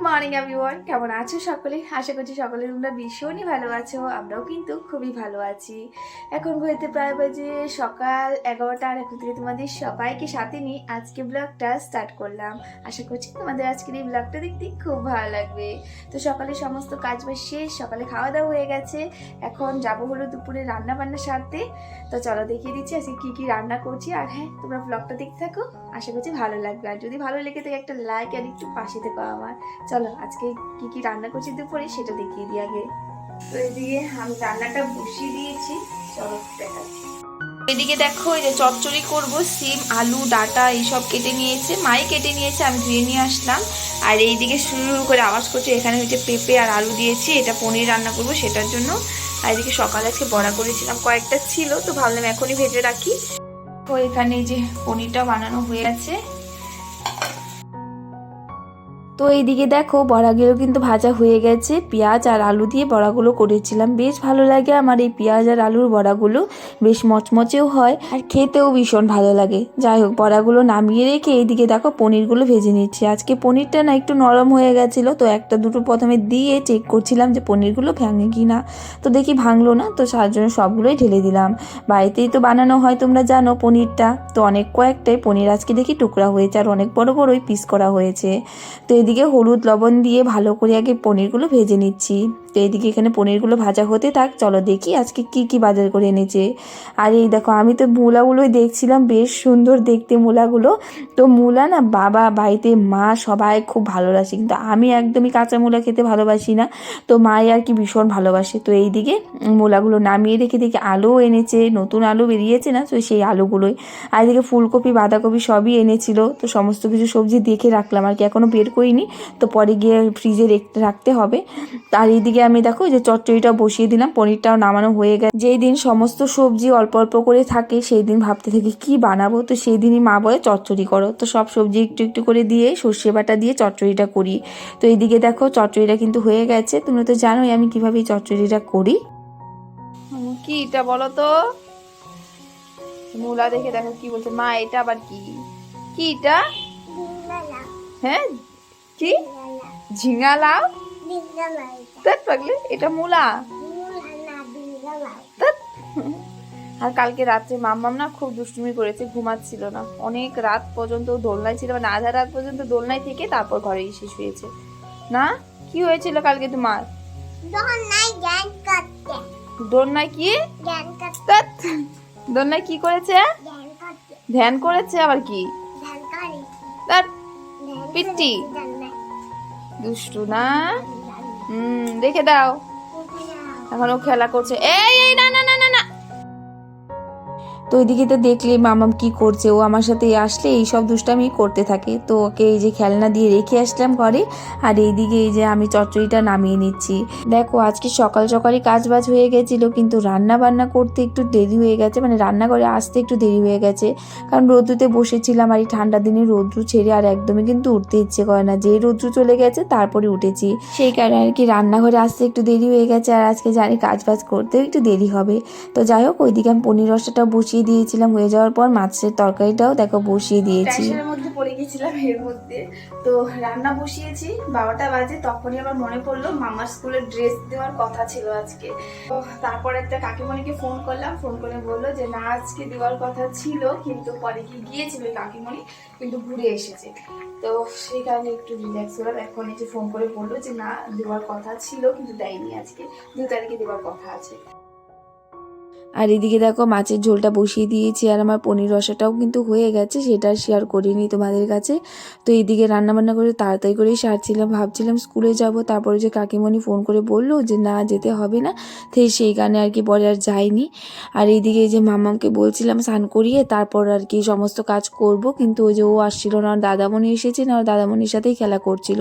Morning everyone, কেমন আছো সকলে? আশা করছি সকলে তোমরা ভীষণই ভালো আছো। আমরাও কিন্তু খুবই ভালো আছি। এখন ঘড়িতে প্রায় বাজে সকাল 11টা, আর এখন থেকে তোমাদের সবাইকে সাথে নিয়ে আজকে ব্লগটা স্টার্ট করলাম। আশা করছি তোমাদের আজকের এই ব্লগটা দেখতে খুব ভালো লাগবে। তো সকালে সমস্ত কাজ বাজ শেষ, সকালে খাওয়া দাওয়া হয়ে গেছে। এখন যাবো হলো দুপুরে রান্না বান্না সারতে। তো চলো দেখিয়ে দিচ্ছি আজকে কী কী রান্না করছি। আর হ্যাঁ, তোমরা ব্লগটা দেখতে থাকো, আশা করছি ভালো লাগবে। আর যদি ভালো লেগে থাকে একটা লাইক আর একটু পাশে থেকো আমার। চলো আজকে কি কি রান্না করছি দুপুরে সেটা দেখিয়ে দিই আগে। তো এদিকে আমি রান্নাটা বসিয়ে দিয়েছি, চলো দেখাচ্ছি। এদিকে দেখো, এই যে চচ্চড়ি করবো, সিম আলু ডাটা এইসব কেটে নিয়েছে, মাই কেটে নিয়েছে, আমি ধুয়ে নিয়ে আসলাম। আর এইদিকে শুরু করে আওয়াজ করছে, এখানে হচ্ছে পেঁপে আর আলু দিয়েছি, এটা পনির রান্না করবো সেটার জন্য। আর এদিকে সকালে আজকে বড়া করেছিলাম, কয়েকটা ছিল, তো ভাবলাম এখনই ভেজে রাখি। তো এখানে এই যে পনিরটা বানানো হয়ে আছে। তো এইদিকে দেখো বড়াগুলো কিন্তু ভাজা হয়ে গেছে, পেঁয়াজ আর আলু দিয়ে বড়াগুলো করেছিলাম। বেশ ভালো লাগে আমার এই পেঁয়াজ আর আলুর বড়াগুলো, বেশ মচমচেও হয় আর খেতেও ভীষণ ভালো লাগে। যাই হোক, বড়াগুলো নামিয়ে রেখে এইদিকে দেখো পনিরগুলো ভেজে নিচ্ছি। আজকে পনিরটা না একটু নরম হয়ে গেছিলো, তো একটা দুটো প্রথমে দিয়ে চেক করছিলাম যে পনিরগুলো ভাঙে কি না। তো দেখি ভাঙলো না, তো তার জন্য সবগুলোই ঢেলে দিলাম। বাড়িতেই তো বানানো হয়, তোমরা জানো পনিরটা। তো অনেক কয়েকটাই পনির আজকে দেখি টুকরা হয়েছে, আর অনেক বড় বড়ই পিস করা হয়েছে। তো এদিকে হলুদ লবণ দিয়ে ভালো করে আগে পনিরগুলো ভেজে নিচ্ছি। তো এইদিকে এখানে পনিরগুলো ভাজা হতে থাক, চলো দেখি আজকে কি কি বাজার করে এনেছে। আর এই দেখো, আমি তো মূলাগুলোই দেখছিলাম, বেশ সুন্দর দেখতে মূলাগুলো। তো মূলা না বাবা, বাড়িতে মা সবাই খুব ভালোবাসে, কিন্তু আমি একদমই কাঁচা মূলা খেতে ভালোবাসি না। তো মাই আর কি ভীষণ ভালোবাসে। তো এইদিকে মূলাগুলো নামিয়ে রেখে দেখি আলুও এনেছে, নতুন আলু বেরিয়েছে না, তো সেই আলুগুলোই। আর এদিকে ফুলকপি বাঁধাকপি সবই এনেছিল। তো সমস্ত কিছু সবজি দেখে রাখলাম আর কি, এখনও বের করিনি, তো পরে গিয়ে ফ্রিজে রাখতে হবে। আর এইদিকে আমি দেখো যে চচ্চড়িটাও বসিয়ে দিলাম, পনিরটাও নামানো হয়ে গেছে। যেই দিন সমস্ত সবজি অল্প অল্প করে থাকে সেই দিন ভাবতে থাকি কি বানাবো, তো সেই দিনই মা বলে চচ্চড়ি করো। তো সব সবজি একটু একটু করে দিয়ে সর্ষে বাটা দিয়ে চচ্চড়িটা করি। তো এইদিকে দেখো চচ্চড়িটা কিন্তু হয়ে গেছে। তুমি তো জানোই আমি কিভাবে এই চচ্চড়িটা করি। কি এটা বলো তো? মূলা দেখে দেখো কি বলছে মা, এটা আবার কি? কি এটা? হ্যাঁ, কি ঝিঙা লাউ? ধ্যাৎ পাগলি, এটা মূলা। ধ্যাৎ। আর কালকে রাত্রে মাম্মাম না খুব দুষ্টুমি করেছে, ঘুমাচ্ছিল না, অনেক রাত পর্যন্ত দোলনায় ছিল, মানে আধা রাত পর্যন্ত দোলনায় থেকে তারপর ঘরে এসে শুয়েছে। না, কি হয়েছিল কালকে তোমার? দোলনায় কি? ধ্যাৎ। দোলনায় কি করেছে? ধ্যান করেছে আবার কি? ধ্যাৎ, পিচ্চি দুষ্টু না। রেখে দাও, এখন ও খেলা করছে। এই না না না না না। তো ওইদিকে তো দেখলে মামাম কি করছে, ও আমার সাথে আসলে এই সব দুষ্টামি করতে থাকে। তো ওকে এই যে খেলনা দিয়ে রেখে আসলাম ঘরে। আর এইদিকে এই যে আমি চচ্চড়িটা নামিয়ে নিচ্ছি। দেখো আজকে সকাল সকালই কাজ বাজ হয়ে গেছিল, কিন্তু রান্না বান্না করতে একটু দেরি হয়ে গেছে, মানে রান্নাঘরে আসতে একটু দেরি হয়ে গেছে। কারণ রোদ্রুতে বসেছিলাম, আর এই ঠান্ডা দিনে রোদ্রু ছেড়ে আর একদমই কিন্তু উঠতে ইচ্ছে করে না, যেই রোদ্রু চলে গেছে তারপরে উঠেছি, সেই কারণে আর কি রান্নাঘরে আসতে একটু দেরি হয়ে গেছে। আর আজকে জানি কাজ বাজ করতেও একটু দেরি হবে। তো যাই হোক, ওইদিকে আমি পনির রসাটা বসিয়ে দিয়েছিলাম, হয়ে যাওয়ার পর মাছের তরকারিটাও দেখো বসিয়ে দিয়েছি। টেনশনের মধ্যে পড়ে গেছিলাম এর মধ্যে। তো রান্না বসিয়েছি, 12টা বাজে, তখনই আবার মনে পড়লো মামার স্কুলের ড্রেস দেওয়ার কথা ছিল আজকে। তো তারপর একটা কাকিমণিকে ফোন করলাম, ফোন করে বললো যে না আজকে দেওয়ার কথা ছিল, কিন্তু পরে গিয়েছিল কাকিমণি, কিন্তু ঘুরে এসেছে। তো সেই কারণে একটু রিল্যাক্স হলাম। এখন এই যে ফোন করে বললো যে না দেওয়ার কথা ছিল কিন্তু দেয়নি, আজকে 2 তারিখে দেওয়ার কথা আছে। আর এদিকে দেখো মাছের ঝোলটা বসিয়ে দিয়েছি, আর আমার পনির রসাটাও কিন্তু হয়ে গেছে, সেটা শেয়ার করিনি তোমাদের কাছে। তো এইদিকে রান্নাবান্না করে তাড়াতাড়ি করেই সারছিলাম, ভাবছিলাম স্কুলে যাব, তারপরে যে কাকিমণি ফোন করে বললো যে না যেতে হবে না, তো সেই কারণে আর কি পরে আর যাইনি। আর এইদিকে যে মামাকে বলছিলাম স্নান করিয়ে তারপর আর কি সমস্ত কাজ করব, কিন্তু ওই যে ও আসছিল না, দাদামণি এসেছে না, দাদামণির সাথেই খেলা করছিল।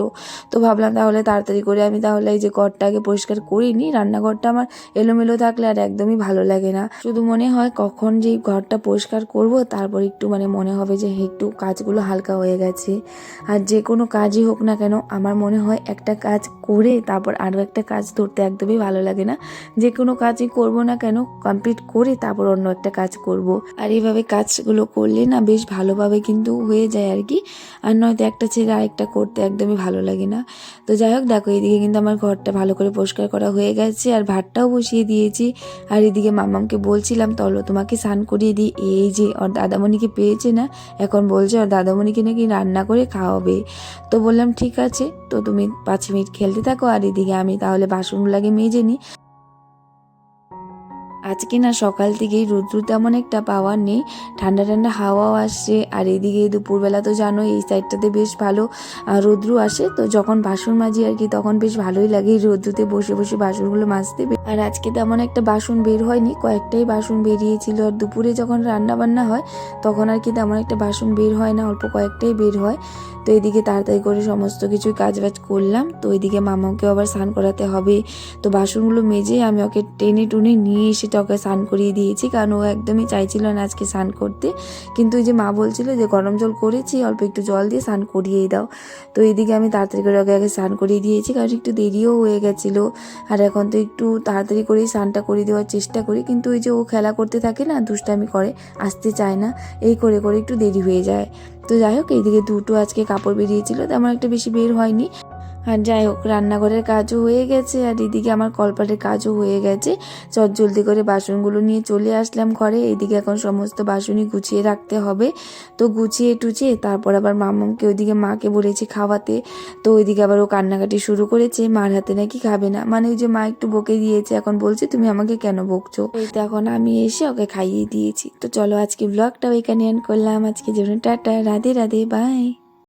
তো ভাবলাম তাহলে তাড়াতাড়ি করে আমি তাহলে এই যে ঘরটা আগে পরিষ্কার করিনি, রান্নাঘরটা আমার এলোমেলো থাকলে আর একদমই ভালো লাগে না। না, শুধু মনে হয় কখন যে ঘরটা পরিষ্কার করব তারপর একটু মনে হবে যে একটু কাজগুলো হালকা হয়ে গেছে। আর যে কোনো কাজই হোক না কেন আমার মনে হয় একটা কাজ করে তারপর আরও একটা কাজ ধরতে একদমই ভালো লাগে না। যে কোনো কাজই করব না কেন কমপ্লিট করে তারপর অন্য একটা কাজ করব। আর এইভাবে কাজগুলো করলে না বেশ ভালোভাবে কিন্তু হয়ে যায় আর কি। আর নয়তো একটা ছেড়ে আরেকটা করতে একদমই ভালো লাগে না। তো যাই হোক, দেখো এদিকে কিন্তু আমার ঘরটা ভালো করে পরিষ্কার করা হয়ে গেছে আর ভাতটাও বসিয়ে দিয়েছি। আর এদিকে মামামকে বলছিলাম চলো তোমাকে স্নান করিয়ে দিই। এই যে ওর দাদামণিকে পেয়েছে না, এখন বলছে ওর দাদামণিকে নাকি রান্না করে খাওয়াবে। তো বললাম ঠিক আছে, তো তুমি 5 মিনিট খেলতে থাকো আর এদিকে আমি তাহলে বাসনগুলোকে মেজে নিই। আজকে না সকাল থেকেই রৌদ্র তেমন একটা পাওয়ার নেই, ঠান্ডা ঠান্ডা হাওয়াও আসছে। আর এদিকে দুপুরবেলা তো জানো এই সাইডটাতে বেশ ভালো রৌদ্র আসে, তো যখন বাসন মাজি আর কি তখন বেশ ভালোই লাগে এই রৌদ্রতে বসে বসে বাসনগুলো মাজতে। আর আজকে তেমন একটা বাসন বের হয়নি, কয়েকটাই বাসন বেরিয়েছিল। আর দুপুরে যখন রান্না বান্না হয় তখন আর কি তেমন একটা বাসন বের হয় না, অল্প কয়েকটাই বের হয়। তো এদিকে তাড়াতাড়ি করে সমস্ত কিছুই কাজবাজ করলাম। তো এদিকে মামাকে আবার স্নান করাতে হবে, তো বাসনগুলো মেজে আমি ওকে টেনে টুনে নিয়ে এসে ওকে স্নান করিয়ে দিয়েছি, কারণ ও একদমই চাইছিল না আজকে স্নান করতে। কিন্তু ওই যে মা বলছিল যে গরম জল করেছি, অল্প একটু জল দিয়ে স্নান করিয়েই দাও। তো এদিকে আমি তাড়াতাড়ি করে ওকে আগে স্নান করিয়ে দিয়েছি, কারণ একটু দেরিও হয়ে গেছিলো। আর এখন তো একটু তাড়াতাড়ি করেই স্নানটা করিয়ে দেওয়ার চেষ্টা করি, কিন্তু ওই যে ও খেলা করতে থাকে না, দুষ্টামি করে, আসতে চায় না, এই করে করে একটু দেরি হয়ে যায়। তো যাই হোক, এইদিকে দুটো আজকে কাপড় বেরিয়েছিল, তেমন একটা বেশি বের হয়নি। আর যাই হোক, রান্নাঘরের কাজও হয়ে গেছে আর এদিকে আমার কলপাটের কাজও হয়ে গেছে। জলদি করে বাসনগুলো নিয়ে চলে আসলাম ঘরে। এইদিকে এখন সমস্ত বাসনই গুছিয়ে রাখতে হবে। তো গুছিয়ে টুচিয়ে তারপর আবার মামাকে ওইদিকে মাকে বলেছি খাওয়াতে। তো ওইদিকে আবার ও কান্নাকাটি শুরু করেছে, মার হাতে নাকি খাবে না, ওই যে মা একটু বকে দিয়েছে, এখন বলছে তুমি আমাকে কেন বকছো। এই তো এখন আমি এসে ওকে খাইয়ে দিয়েছি। তো চলো আজকে ব্লগটাও এখানে এন্ড করলাম। আজকে জন্য টাটা, রাধে রাধে, বাই।